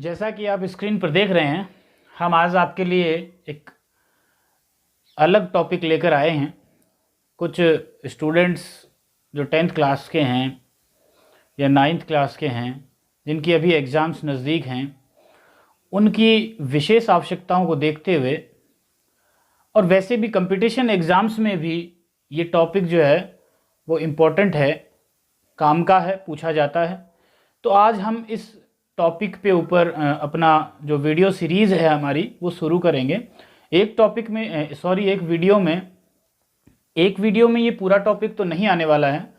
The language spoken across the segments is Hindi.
जैसा कि आप स्क्रीन पर देख रहे हैं, हम आज आपके लिए एक अलग टॉपिक लेकर आए हैं। कुछ स्टूडेंट्स जो 10th क्लास के हैं या 9th क्लास के हैं, जिनकी अभी एग्ज़ाम्स नज़दीक हैं, उनकी विशेष आवश्यकताओं को देखते हुए और वैसे भी कंपटीशन एग्ज़ाम्स में भी ये टॉपिक जो है वो इम्पोर्टेंट है, काम का है, पूछा जाता है। तो आज हम इस टॉपिक पे ऊपर अपना जो वीडियो सीरीज़ है हमारी वो शुरू करेंगे। एक वीडियो में ये पूरा टॉपिक तो नहीं आने वाला है,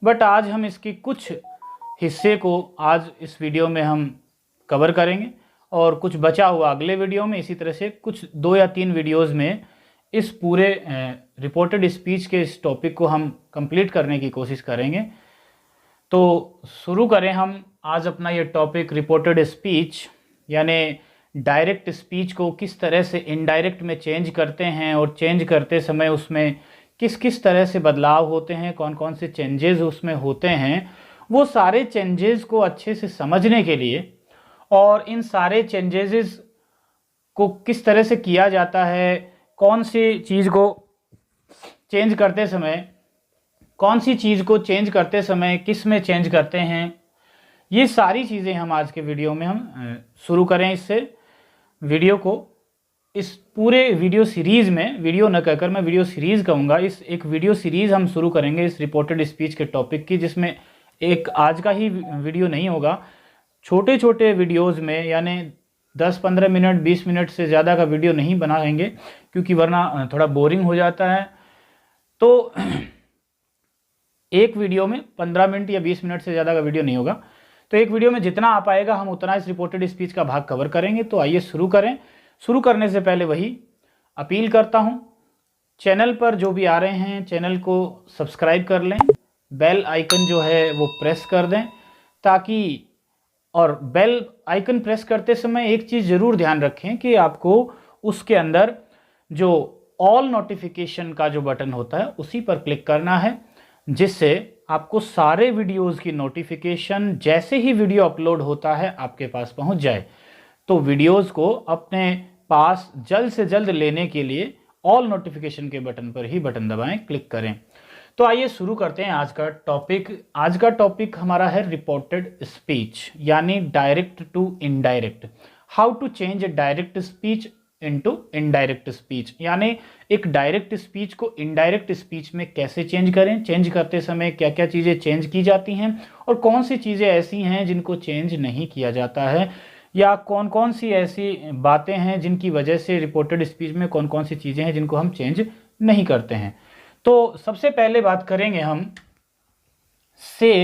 बट आज हम इसके कुछ हिस्से को आज इस वीडियो में हम कवर करेंगे और कुछ बचा हुआ अगले वीडियो में। इसी तरह से कुछ 2 या 3 वीडियोज़ में इस पूरे रिपोर्टेड स्पीच के इस टॉपिक को हम कंप्लीट करने की कोशिश करेंगे। तो शुरू करें हम आज अपना ये टॉपिक रिपोर्टेड स्पीच, यानी डायरेक्ट स्पीच को किस तरह से इनडायरेक्ट में चेंज करते हैं और चेंज करते समय उसमें किस किस तरह से बदलाव होते हैं, कौन कौन से चेंजेस उसमें होते हैं, वो सारे चेंजेस को अच्छे से समझने के लिए और इन सारे चेंजेस को किस तरह से किया जाता है, कौन सी चीज़ को चेंज करते समय किस में चेंज करते हैं, ये सारी चीज़ें हम आज के वीडियो में हम शुरू करें। इससे वीडियो को इस पूरे वीडियो सीरीज़ में, वीडियो न कहकर मैं वीडियो सीरीज़ कहूँगा, इस एक वीडियो सीरीज़ हम शुरू करेंगे इस रिपोर्टेड स्पीच के टॉपिक की, जिसमें एक आज का ही वीडियो नहीं होगा, छोटे छोटे वीडियोज़ में, यानी 10-15 मिनट 20 मिनट से ज़्यादा का वीडियो नहीं बनाएंगे क्योंकि वरना थोड़ा बोरिंग हो जाता है। तो एक वीडियो में 15 मिनट या 20 मिनट से ज़्यादा का वीडियो नहीं होगा, तो एक वीडियो में जितना आ पाएगा हम उतना इस रिपोर्टेड स्पीच का भाग कवर करेंगे। तो आइए शुरू करें। शुरू करने से पहले वही अपील करता हूं, चैनल पर जो भी आ रहे हैं चैनल को सब्सक्राइब कर लें, बेल आइकन जो है वो प्रेस कर दें ताकि, और बेल आइकन प्रेस करते समय एक चीज़ ज़रूर ध्यान रखें कि आपको उसके अंदर जो ऑल नोटिफिकेशन का जो बटन होता है उसी पर क्लिक करना है, जिससे आपको सारे वीडियोस की नोटिफिकेशन जैसे ही वीडियो अपलोड होता है आपके पास पहुंच जाए। तो वीडियोस को अपने पास जल्द से जल्द लेने के लिए ऑल नोटिफिकेशन के बटन पर ही बटन दबाएं, क्लिक करें। तो आइए शुरू करते हैं आज का टॉपिक। आज का टॉपिक हमारा है रिपोर्टेड स्पीच, यानी direct to indirect. How to change direct speech into indirect speech, यानी एक डायरेक्ट स्पीच को इनडायरेक्ट स्पीच में कैसे चेंज करें, चेंज करते समय क्या क्या चीज़ें चेंज की जाती हैं और कौन सी चीज़ें ऐसी हैं जिनको चेंज नहीं किया जाता है, या कौन कौन सी ऐसी बातें हैं जिनकी वजह से रिपोर्टेड स्पीच में कौन कौन सी चीज़ें हैं जिनको हम चेंज नहीं करते हैं। तो सबसे पहले बात करेंगे हम से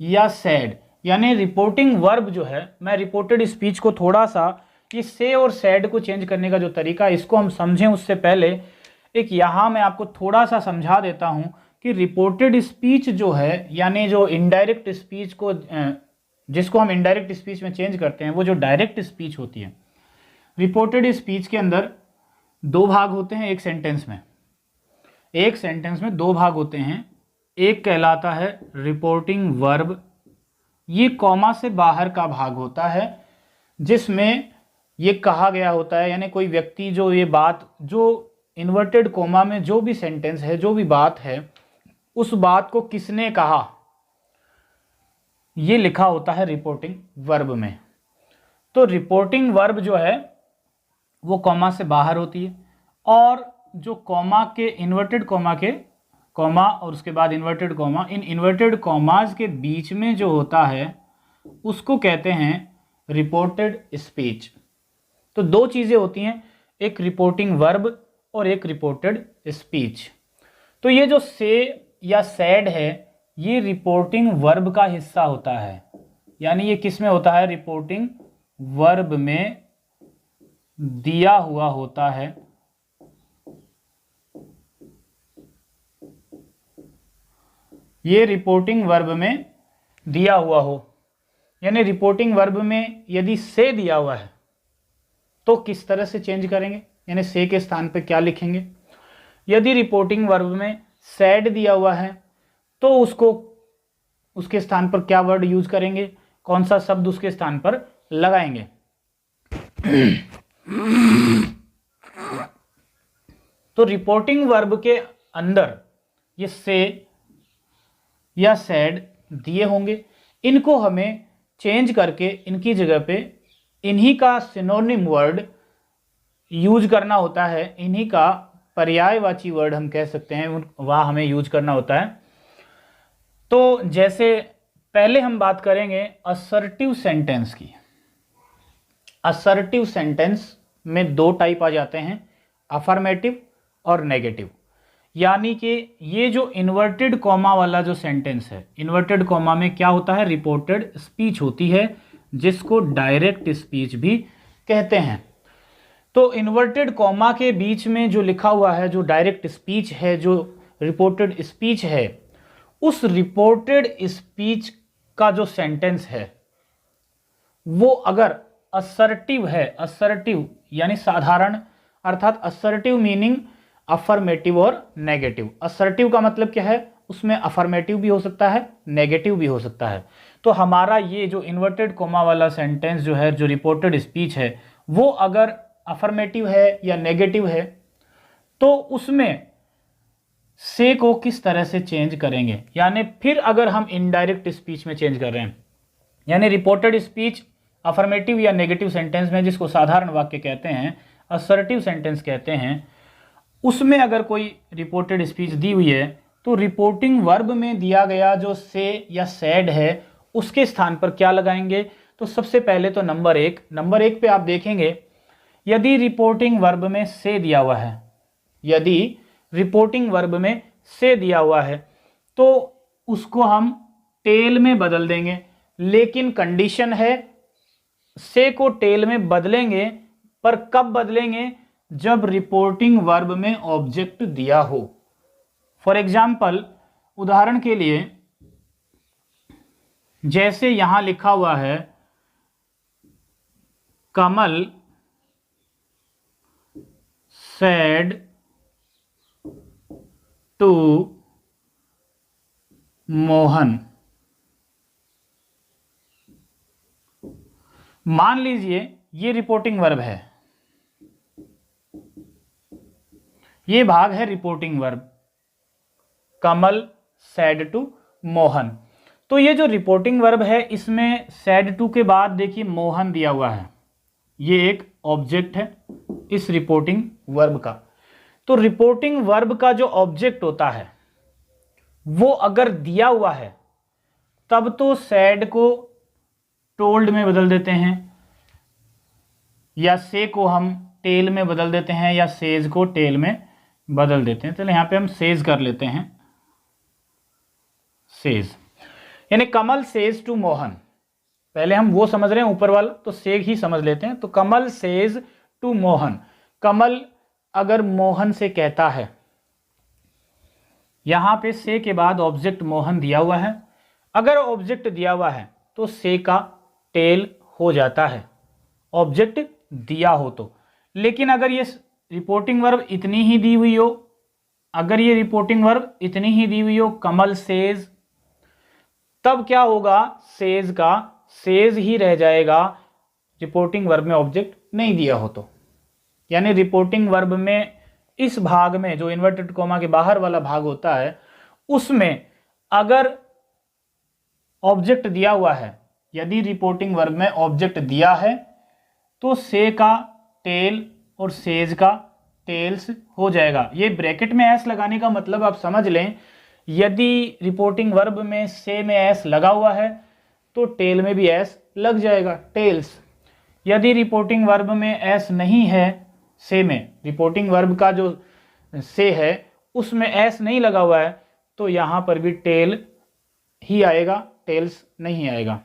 या सैड, यानी रिपोर्टिंग वर्ब जो है। मैं रिपोर्टेड स्पीच को थोड़ा सा ये से और सैड को चेंज करने का जो तरीका है इसको हम समझें उससे पहले एक यहाँ मैं आपको थोड़ा सा समझा देता हूँ कि रिपोर्टेड स्पीच जो है, यानी जो इनडायरेक्ट स्पीच को जिसको हम इनडायरेक्ट स्पीच में चेंज करते हैं, वो जो डायरेक्ट स्पीच होती है, रिपोर्टेड स्पीच के अंदर 2 भाग होते हैं। एक सेंटेंस में 2 भाग होते हैं। एक कहलाता है रिपोर्टिंग वर्ब, ये कॉमा से बाहर का भाग होता है, जिसमें ये कहा गया होता है, यानी कोई व्यक्ति जो ये बात, जो इन्वर्टेड कॉमा में जो भी सेंटेंस है, जो भी बात है, उस बात को किसने कहा, ये लिखा होता है रिपोर्टिंग वर्ब में। तो रिपोर्टिंग वर्ब जो है वो कॉमा से बाहर होती है, और जो कॉमा के इन्वर्टेड कॉमा और उसके बाद inverted comma, in inverted commas के बीच में जो होता है उसको कहते हैं रिपोर्टेड स्पीच। तो 2 चीज़ें होती हैं, एक रिपोर्टिंग वर्ब और एक रिपोर्टेड स्पीच। तो ये जो से या सैड है ये रिपोर्टिंग वर्ब का हिस्सा होता है, यानी ये किस में होता है, रिपोर्टिंग वर्ब में दिया हुआ होता है। ये रिपोर्टिंग वर्ब में दिया हुआ हो, यानी रिपोर्टिंग वर्ब में यदि से दिया हुआ है तो किस तरह से चेंज करेंगे, यानी से के स्थान पे क्या लिखेंगे। यदि रिपोर्टिंग वर्ब में सैड दिया हुआ है तो उसको उसके स्थान पर क्या वर्ड यूज करेंगे, कौन सा शब्द उसके स्थान पर लगाएंगे। तो रिपोर्टिंग वर्ब के अंदर ये से या सैड दिए होंगे, इनको हमें चेंज करके इनकी जगह पे इन्हीं का सिनोनिम वर्ड यूज करना होता है, इन्हीं का पर्यायवाची वर्ड हम कह सकते हैं वह हमें यूज करना होता है। तो जैसे पहले हम बात करेंगे असर्टिव सेंटेंस की। असर्टिव सेंटेंस में दो टाइप आ जाते हैं, अफर्मेटिव और नेगेटिव। यानी कि ये जो इन्वर्टेड कॉमा वाला जो सेंटेंस है, इन्वर्टेड कॉमा में क्या होता है, रिपोर्टेड स्पीच होती है, जिसको डायरेक्ट स्पीच भी कहते हैं। तो इन्वर्टेड कॉमा के बीच में जो लिखा हुआ है, जो डायरेक्ट स्पीच है, जो रिपोर्टेड स्पीच है, उस रिपोर्टेड स्पीच का जो सेंटेंस है वो अगर असर्टिव है, असर्टिव यानी साधारण, अर्थात असर्टिव मीनिंग अफर्मेटिव और नेगेटिव। असर्टिव का मतलब क्या है, उसमें अफर्मेटिव भी हो सकता है, नेगेटिव भी हो सकता है। तो हमारा ये जो इन्वर्टेड कॉमा वाला सेंटेंस जो है, जो रिपोर्टेड स्पीच है, वो अगर अफर्मेटिव है या नेगेटिव है, तो उसमें से को किस तरह से चेंज करेंगे। यानी फिर अगर हम इनडायरेक्ट स्पीच में चेंज कर रहे हैं, यानी रिपोर्टेड स्पीच अफर्मेटिव या नेगेटिव सेंटेंस में, जिसको साधारण वाक्य कहते हैं, असर्टिव सेंटेंस कहते हैं, उसमें अगर कोई रिपोर्टेड स्पीच दी हुई है, तो रिपोर्टिंग वर्ब में दिया गया जो से या सैड है, उसके स्थान पर क्या लगाएंगे। तो सबसे पहले तो नंबर एक पे आप देखेंगे, यदि रिपोर्टिंग वर्ब में से दिया हुआ है, यदि रिपोर्टिंग वर्ब में से दिया हुआ है, तो उसको हम टेल में बदल देंगे। लेकिन कंडीशन है, से को टेल में बदलेंगे, पर कब बदलेंगे, जब रिपोर्टिंग वर्ब में ऑब्जेक्ट दिया हो। फॉर एग्जाम्पल, उदाहरण के लिए, जैसे यहां लिखा हुआ है, कमल said to मोहन। मान लीजिए ये रिपोर्टिंग वर्ब है, ये भाग है reporting verb, Kamal said to Mohan. तो ये जो रिपोर्टिंग वर्ब है, इसमें सैड टू के बाद देखिए मोहन दिया हुआ है, ये एक ऑब्जेक्ट है इस रिपोर्टिंग वर्ब का। तो रिपोर्टिंग वर्ब का जो ऑब्जेक्ट होता है वो अगर दिया हुआ है, तब तो सैड को टोल्ड में बदल देते हैं, या से को हम टेल में बदल देते हैं, या सेज को टेल में बदल देते हैं। चलो यहां पे हम सेज कर लेते हैं, सेज यानी कमल सेज टू मोहन। पहले हम वो समझ रहे हैं ऊपर वाला, तो सेज ही समझ लेते हैं। तो कमल सेज टू मोहन, कमल अगर मोहन से कहता है, यहां पे से के बाद ऑब्जेक्ट मोहन दिया हुआ है, अगर ऑब्जेक्ट दिया हुआ है तो से का टेल हो जाता है, ऑब्जेक्ट दिया हो तो। लेकिन अगर ये रिपोर्टिंग वर्ब इतनी ही दी हुई हो, अगर ये रिपोर्टिंग वर्ब इतनी ही दी हुई हो, कमल सेज, तब क्या होगा, सेज का सेज ही रह जाएगा, रिपोर्टिंग वर्ब में ऑब्जेक्ट नहीं दिया हो तो। यानी रिपोर्टिंग वर्ब में इस भाग में, जो इन्वर्टेड कॉमा के बाहर वाला भाग होता है, उसमें अगर ऑब्जेक्ट दिया हुआ है, यदि रिपोर्टिंग वर्ब में ऑब्जेक्ट दिया है, तो से का टेल और सेज का टेल्स हो जाएगा। ये ब्रैकेट में एस लगाने का मतलब आप समझ लें, यदि रिपोर्टिंग वर्ब में से में एस लगा हुआ है, तो टेल में भी एस लग जाएगा, टेल्स। यदि रिपोर्टिंग वर्ब में एस नहीं है, से में रिपोर्टिंग वर्ब का जो से है उसमें एस नहीं लगा हुआ है, तो यहां पर भी टेल ही आएगा, टेल्स नहीं आएगा।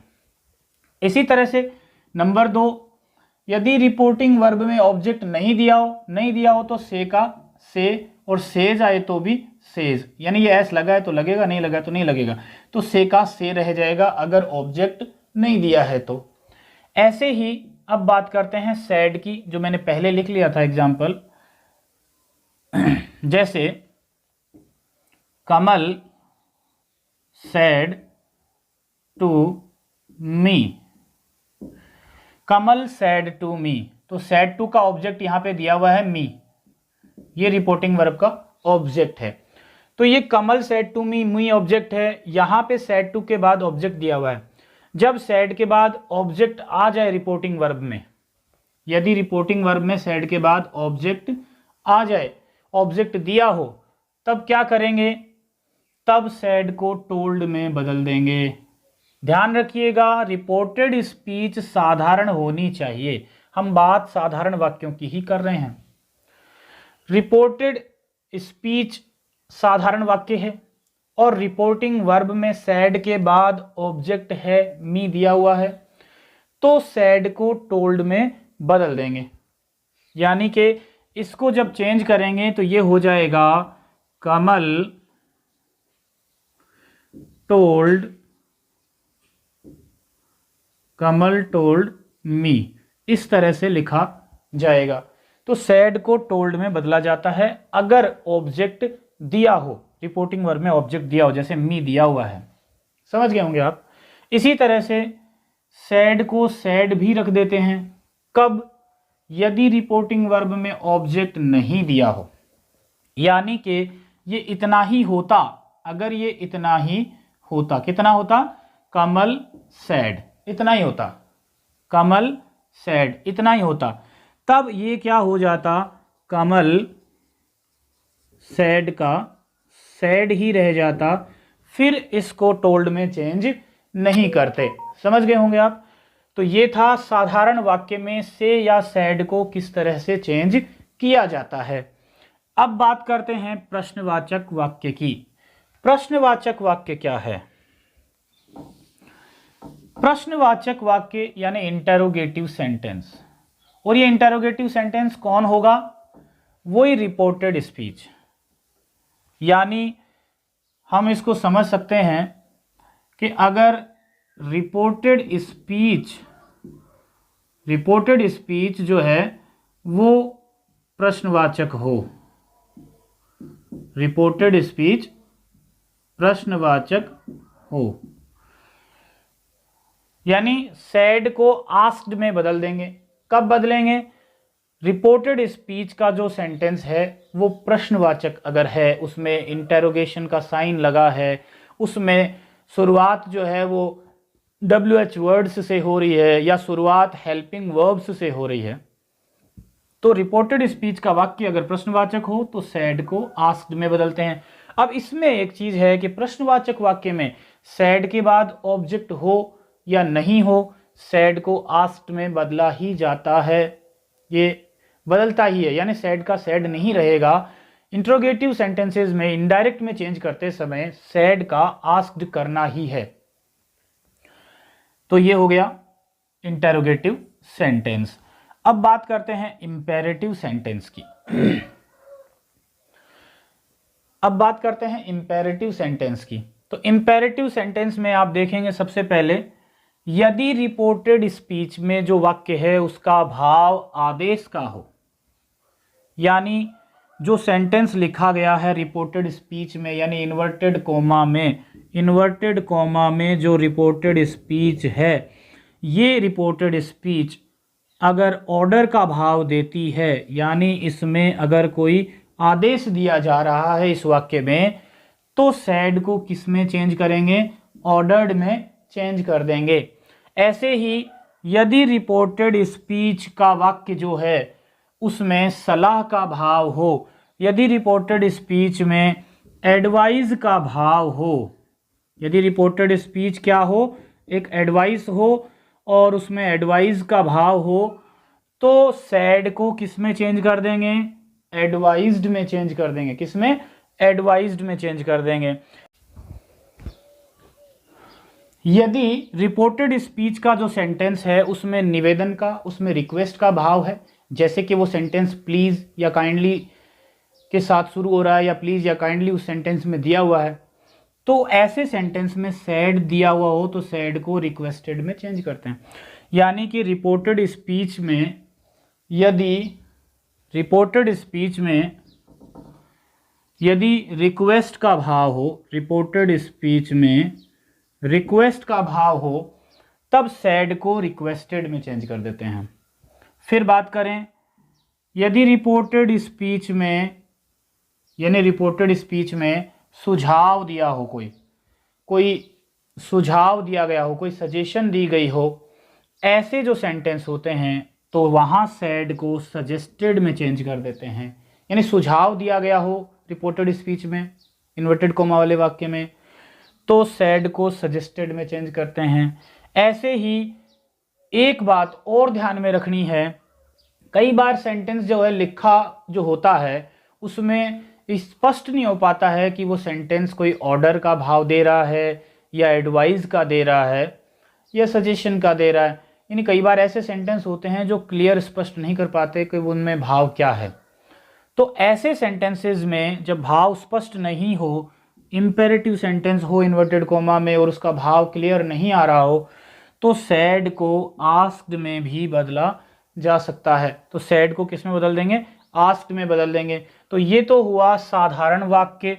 इसी तरह से नंबर 2, यदि रिपोर्टिंग वर्ब में ऑब्जेक्ट नहीं दिया हो तो से का से और सेज आए तो भी सेज, यानी ये एस लगा है तो लगेगा, नहीं लगा तो नहीं लगेगा, तो से का से रह जाएगा अगर ऑब्जेक्ट नहीं दिया है तो। ऐसे ही अब बात करते हैं सैड की, जो मैंने पहले लिख लिया था एग्जाम्पल। जैसे Kamal said to me, Kamal said to me, तो सैड टू का ऑब्जेक्ट यहाँ पे दिया हुआ है मी, ये रिपोर्टिंग वर्ब का ऑब्जेक्ट है। तो ये Kamal said to me, me object है, यहाँ पे सैड टू के बाद ऑब्जेक्ट दिया हुआ है। जब सैड के बाद ऑब्जेक्ट आ जाए रिपोर्टिंग वर्ब में, यदि रिपोर्टिंग वर्ब में सैड के बाद ऑब्जेक्ट आ जाए, ऑब्जेक्ट दिया हो, तब क्या करेंगे, तब सैड को टोल्ड में बदल देंगे। ध्यान रखिएगा, रिपोर्टेड स्पीच साधारण होनी चाहिए, हम बात साधारण वाक्यों की ही कर रहे हैं। रिपोर्टेड स्पीच साधारण वाक्य है और रिपोर्टिंग वर्ब में सैड के बाद ऑब्जेक्ट है मी दिया हुआ है, तो सैड को टोल्ड में बदल देंगे। यानी कि इसको जब चेंज करेंगे तो ये हो जाएगा कमल टोल्ड मी, इस तरह से लिखा जाएगा। तो सैड को टोल्ड में बदला जाता है अगर ऑब्जेक्ट दिया हो, रिपोर्टिंग वर्ब में ऑब्जेक्ट दिया हो, जैसे मी दिया हुआ है। समझ गए होंगे आप। इसी तरह से सैड को सैड भी रख देते हैं, कब, यदि रिपोर्टिंग वर्ब में ऑब्जेक्ट नहीं दिया हो, यानी कि ये इतना ही होता, अगर ये इतना ही होता, कितना होता, कमल सैड, इतना ही होता, कमल सैड इतना ही होता, तब ये क्या हो जाता, कमल सैड का सैड ही रह जाता, फिर इसको टोल्ड में चेंज नहीं करते। समझ गए होंगे आप। तो ये था साधारण वाक्य में से या सैड को किस तरह से चेंज किया जाता है। अब बात करते हैं प्रश्नवाचक वाक्य की। प्रश्नवाचक वाक्य क्या है? प्रश्नवाचक वाक्य यानी इंटरोगेटिव सेंटेंस, और ये इंटरोगेटिव सेंटेंस कौन होगा, वही रिपोर्टेड स्पीच। यानी हम इसको समझ सकते हैं कि अगर रिपोर्टेड स्पीच जो है वो प्रश्नवाचक हो, रिपोर्टेड स्पीच प्रश्नवाचक हो, यानी सैड को आस्क्ड में बदल देंगे। कब बदलेंगे? रिपोर्टेड स्पीच का जो सेंटेंस है वो प्रश्नवाचक अगर है, उसमें इंटेरोगेशन का साइन लगा है, उसमें शुरुआत जो है वो WH वर्ड्स से हो रही है या शुरुआत हेल्पिंग वर्ब्स से हो रही है, तो रिपोर्टेड स्पीच का वाक्य अगर प्रश्नवाचक हो तो सैड को आस्क्ड में बदलते हैं। अब इसमें एक चीज है कि प्रश्नवाचक वाक्य में सैड के बाद ऑब्जेक्ट हो या नहीं हो, सैड को आस्क्ड में बदला ही जाता है, ये बदलता ही है, यानी सैड का सैड नहीं रहेगा। इंट्रोगेटिव सेंटेंसेस में इनडायरेक्ट में चेंज करते समय सैड का आस्क्ड करना ही है। तो ये हो गया इंटरोगेटिव सेंटेंस। अब बात करते हैं इंपेरेटिव सेंटेंस की। अब बात करते हैं इंपेरेटिव सेंटेंस की। तो इंपेरेटिव सेंटेंस में आप देखेंगे सबसे पहले, यदि रिपोर्टेड स्पीच में जो वाक्य है उसका भाव आदेश का हो, यानी जो सेंटेंस लिखा गया है रिपोर्टेड स्पीच में, यानी इन्वर्टेड कॉमा में जो रिपोर्टेड स्पीच है, ये रिपोर्टेड स्पीच अगर ऑर्डर का भाव देती है, यानी इसमें अगर कोई आदेश दिया जा रहा है इस वाक्य में, तो सैड को किस में चेंज करेंगे? ऑर्डर्ड में चेंज कर देंगे। ऐसे ही यदि रिपोर्टेड स्पीच का वाक्य जो है उसमें सलाह का भाव हो, यदि रिपोर्टेड स्पीच में एडवाइस का भाव हो, यदि रिपोर्टेड स्पीच क्या हो, एक एडवाइस हो और उसमें एडवाइस का भाव हो, तो सैड को किस में चेंज कर देंगे? एडवाइज्ड में चेंज कर देंगे। किस में? एडवाइज्ड में चेंज कर देंगे। यदि रिपोर्टेड स्पीच का जो सेंटेंस है उसमें निवेदन का, उसमें रिक्वेस्ट का भाव है, जैसे कि वो सेंटेंस प्लीज या काइंडली के साथ शुरू हो रहा है, या प्लीज या काइंडली उस सेंटेंस में दिया हुआ है, तो ऐसे सेंटेंस में सैड दिया हुआ हो तो सैड को रिक्वेस्टेड में चेंज करते हैं। यानी कि रिपोर्टेड स्पीच में यदि रिक्वेस्ट का भाव हो, रिपोर्टेड स्पीच में रिक्वेस्ट का भाव हो, तब सैड को रिक्वेस्टेड में चेंज कर देते हैं। फिर बात करें, यदि रिपोर्टेड स्पीच में, यानी रिपोर्टेड स्पीच में सुझाव दिया हो, कोई सुझाव दिया गया हो, कोई सजेशन दी गई हो, ऐसे जो सेंटेंस होते हैं तो वहाँ सैड को सजेस्टेड में चेंज कर देते हैं। यानी सुझाव दिया गया हो रिपोर्टेड स्पीच में, इन्वर्टेड कोमा वाले वाक्य में, तो सैड को सजेस्टेड में चेंज करते हैं। ऐसे ही एक बात और ध्यान में रखनी है, कई बार सेंटेंस जो है लिखा जो होता है उसमें स्पष्ट नहीं हो पाता है कि वो सेंटेंस कोई ऑर्डर का भाव दे रहा है या एडवाइस का दे रहा है या सजेशन का दे रहा है। यानी कई बार ऐसे सेंटेंस होते हैं जो क्लियर स्पष्ट नहीं कर पाते कि उनमें भाव क्या है। तो ऐसे सेंटेंसेस में जब भाव स्पष्ट नहीं हो, इम्पेरेटिव सेंटेंस हो इन्वर्टेड कोमा में और उसका भाव क्लियर नहीं आ रहा हो, तो सैड को आस्क्ड में भी बदला जा सकता है। तो सैड को किस में बदल देंगे? आस्क्ड में बदल देंगे। तो ये तो हुआ साधारण वाक्य,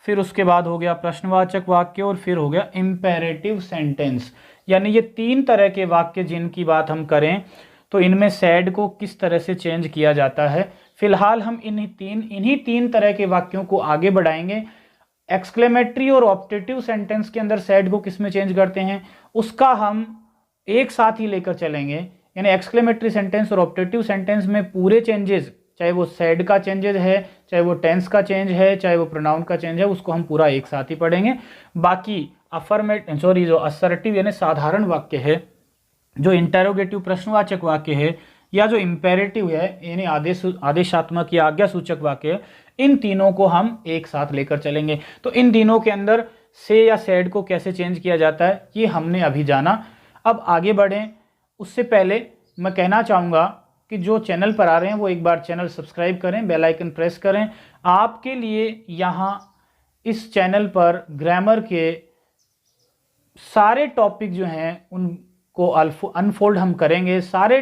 फिर उसके बाद हो गया प्रश्नवाचक वाक्य और फिर हो गया इम्पेरेटिव सेंटेंस। यानी ये 3 तरह के वाक्य जिनकी बात हम करें तो इनमें सैड को किस तरह से चेंज किया जाता है। फिलहाल हम इन्हीं तीन तरह के वाक्यों को आगे बढ़ाएंगे। एक्सक्लेमेटरी और ऑप्टेटिव सेंटेंस के अंदर सैड को किस में चेंज करते हैं उसका हम एक साथ ही लेकर चलेंगे। यानी एक्सक्लेमेटरी सेंटेंस और ऑप्टेटिव सेंटेंस में पूरे चेंजेस, चाहे वो सैड का चेंजेस है, चाहे वो टेंस का चेंज है, चाहे वो प्रोनाउन का चेंज है, उसको हम पूरा एक साथ ही पढ़ेंगे। बाकी जो असर्टिव यानी साधारण वाक्य है, जो इंटेरोगेटिव प्रश्नवाचक वाक्य है, या जो इम्पेरेटिव है यानी आदेशात्मक या आज्ञा सूचक वाक्य है, इन तीनों को हम एक साथ लेकर चलेंगे। तो इन तीनों के अंदर से या सैड को कैसे चेंज किया जाता है ये हमने अभी जाना। अब आगे बढ़ें उससे पहले मैं कहना चाहूँगा कि जो चैनल पर आ रहे हैं वो एक बार चैनल सब्सक्राइब करें, बेल आइकन प्रेस करें। आपके लिए यहाँ इस चैनल पर ग्रामर के सारे टॉपिक जो हैं उनको अनफोल्ड हम करेंगे। सारे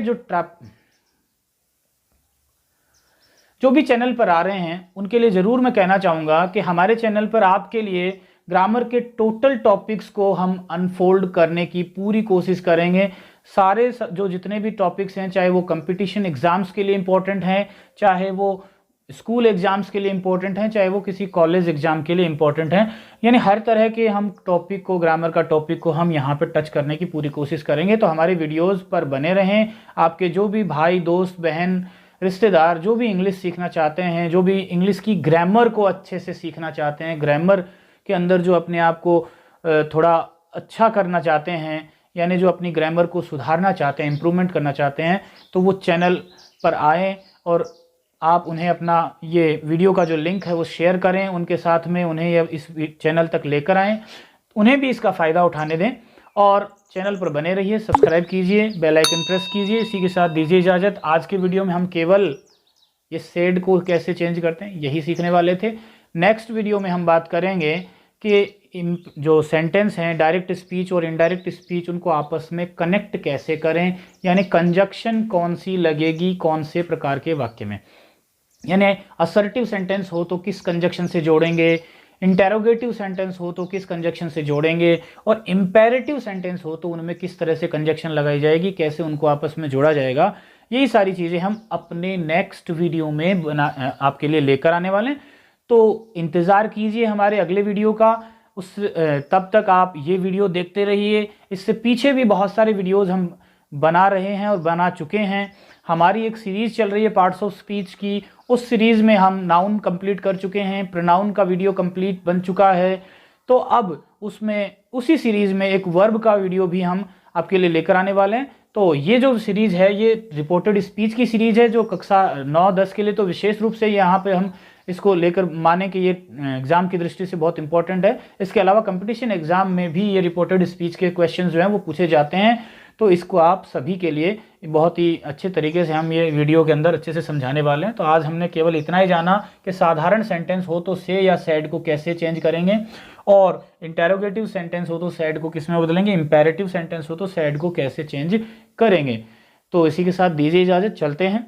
जो भी चैनल पर आ रहे हैं उनके लिए ज़रूर मैं कहना चाहूँगा कि हमारे चैनल पर आपके लिए ग्रामर के टोटल टॉपिक्स को हम अनफोल्ड करने की पूरी कोशिश करेंगे। सारे जो जितने भी टॉपिक्स हैं, चाहे वो कंपटीशन एग्ज़ाम्स के लिए इम्पोर्टेंट हैं, चाहे वो स्कूल एग्ज़ाम्स के लिए इम्पोर्टेंट हैं, चाहे वो किसी कॉलेज एग्ज़ाम के लिए इम्पोर्टेंट हैं, यानी हर तरह के हम टॉपिक को, ग्रामर का टॉपिक को हम यहाँ पर टच करने की पूरी कोशिश करेंगे। तो हमारे वीडियोज़ पर बने रहें। आपके जो भी भाई, दोस्त, बहन, रिश्तेदार जो भी इंग्लिश सीखना चाहते हैं, जो भी इंग्लिश की ग्रामर को अच्छे से सीखना चाहते हैं, ग्रामर के अंदर जो अपने आप को थोड़ा अच्छा करना चाहते हैं, यानी जो अपनी ग्रामर को सुधारना चाहते हैं, इम्प्रूवमेंट करना चाहते हैं, तो वो चैनल पर आएँ और आप उन्हें अपना ये वीडियो का जो लिंक है वो शेयर करें उनके साथ में, उन्हें इस चैनल तक लेकर आएँ, उन्हें भी इसका फ़ायदा उठाने दें। और चैनल पर बने रहिए, सब्सक्राइब कीजिए, बेल आइकन प्रेस कीजिए। इसी के साथ दीजिए इजाज़त। आज के वीडियो में हम केवल ये सैड को कैसे चेंज करते हैं यही सीखने वाले थे। नेक्स्ट वीडियो में हम बात करेंगे कि जो सेंटेंस हैं डायरेक्ट स्पीच और इनडायरेक्ट स्पीच, उनको आपस में कनेक्ट कैसे करें, यानी कंजक्शन कौन सी लगेगी कौन से प्रकार के वाक्य में। यानी असर्टिव सेंटेंस हो तो किस कंजक्शन से जोड़ेंगे, इंटेरोगेटिव सेंटेंस हो तो किस कंजक्शन से जोड़ेंगे, और इम्पेरेटिव सेंटेंस हो तो उनमें किस तरह से कंजक्शन लगाई जाएगी, कैसे उनको आपस में जोड़ा जाएगा। यही सारी चीज़ें हम अपने नेक्स्ट वीडियो में आपके लिए लेकर आने वाले हैं। तो इंतज़ार कीजिए हमारे अगले वीडियो का। तब तक आप ये वीडियो देखते रहिए। इससे पीछे भी बहुत सारे वीडियोज़ हम बना रहे हैं और बना चुके हैं। हमारी एक सीरीज़ चल रही है पार्ट्स ऑफ स्पीच की, उस सीरीज़ में हम नाउन कंप्लीट कर चुके हैं, प्रोनाउन का वीडियो कंप्लीट बन चुका है। तो अब उसमें उसी सीरीज़ में एक वर्ब का वीडियो भी हम आपके लिए लेकर आने वाले हैं। तो ये जो सीरीज़ है ये रिपोर्टेड स्पीच की सीरीज़ है, जो कक्षा 9-10 के लिए तो विशेष रूप से यहाँ पे हम इसको लेकर माने कि ये एग्ज़ाम की दृष्टि से बहुत इंपॉर्टेंट है। इसके अलावा कंपटीशन एग्ज़ाम में भी ये रिपोर्टेड स्पीच के क्वेश्चन जो हैं वो पूछे जाते हैं। तो इसको आप सभी के लिए बहुत ही अच्छे तरीके से हम ये वीडियो के अंदर अच्छे से समझाने वाले हैं। तो आज हमने केवल इतना ही जाना कि साधारण सेंटेंस हो तो से या सैड को कैसे चेंज करेंगे, और इंटेरोगेटिव सेंटेंस हो तो सैड को किस में बदलेंगे, इम्पेरेटिव सेंटेंस हो तो सैड को कैसे चेंज करेंगे। तो इसी के साथ दीजिए इजाज़त, चलते हैं।